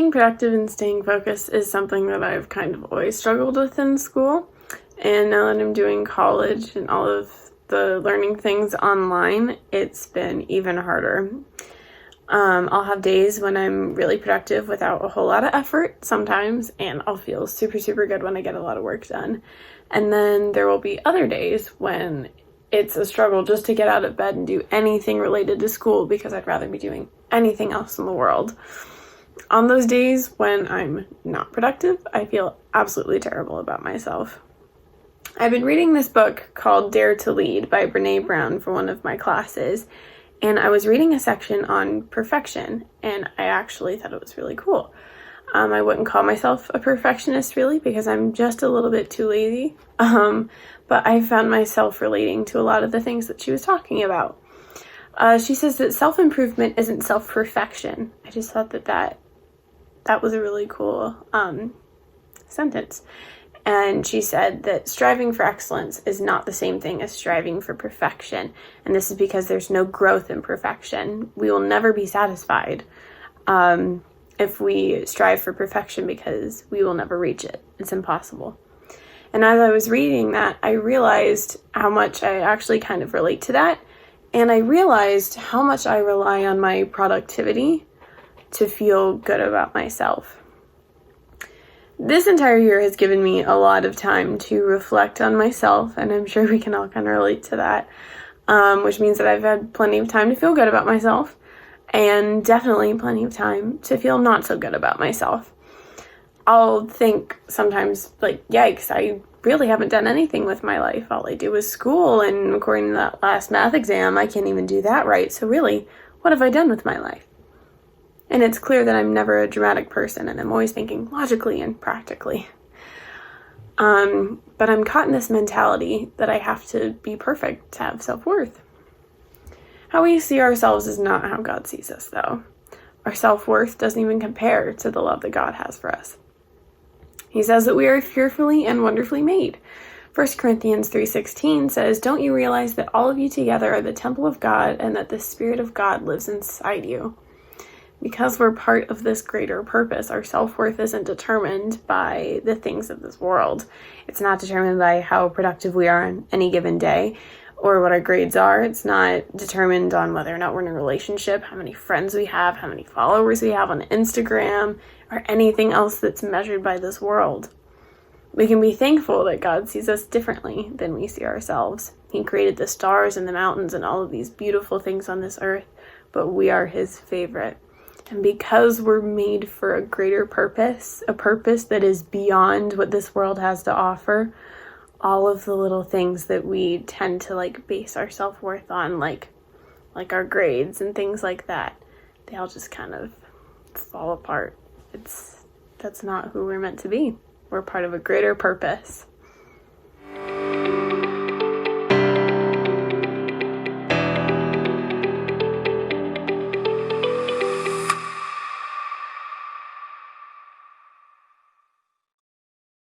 being productive and staying focused is something that I've kind of always struggled with in school. And now that I'm doing college and all of the learning things online, it's been even harder. I'll have days when I'm really productive without a whole lot of effort sometimes, and I'll feel super, super good when I get a lot of work done. And then there will be other days when it's a struggle just to get out of bed and do anything related to school because I'd rather be doing anything else in the world. On those days when I'm not productive, I feel absolutely terrible about myself. I've been reading this book called Dare to Lead by Brené Brown for one of my classes, and I was reading a section on perfection, and I actually thought it was really cool. I wouldn't call myself a perfectionist really because I'm just a little bit too lazy, but I found myself relating to a lot of the things that she was talking about. She says that self-improvement isn't self-perfection. I just thought that was a really cool sentence. And she said that striving for excellence is not the same thing as striving for perfection. And this is because there's no growth in perfection. We will never be satisfied if we strive for perfection because we will never reach it. It's impossible. And as I was reading that, I realized how much I actually kind of relate to that. And I realized how much I rely on my productivity to feel good about myself. This entire year has given me a lot of time to reflect on myself, and I'm sure we can all kind of relate to that, which means that I've had plenty of time to feel good about myself, and definitely plenty of time to feel not so good about myself. I'll think sometimes, like, yikes, I really haven't done anything with my life. All I do is school, and according to that last math exam, I can't even do that right, so really, what have I done with my life? And it's clear that I'm never a dramatic person, and I'm always thinking logically and practically. But I'm caught in this mentality that I have to be perfect to have self-worth. How we see ourselves is not how God sees us, though. Our self-worth doesn't even compare to the love that God has for us. He says that we are fearfully and wonderfully made. 1 Corinthians 3:16 says, "Don't you realize that all of you together are the temple of God and that the Spirit of God lives inside you?" Because we're part of this greater purpose, our self-worth isn't determined by the things of this world. It's not determined by how productive we are on any given day or what our grades are. It's not determined on whether or not we're in a relationship, how many friends we have, how many followers we have on Instagram, or anything else that's measured by this world. We can be thankful that God sees us differently than we see ourselves. He created the stars and the mountains and all of these beautiful things on this earth, but we are His favorite. And because we're made for a greater purpose, a purpose that is beyond what this world has to offer, all of the little things that we tend to base our self-worth on, like our grades and things like that, they all just kind of fall apart. That's not who we're meant to be. We're part of a greater purpose.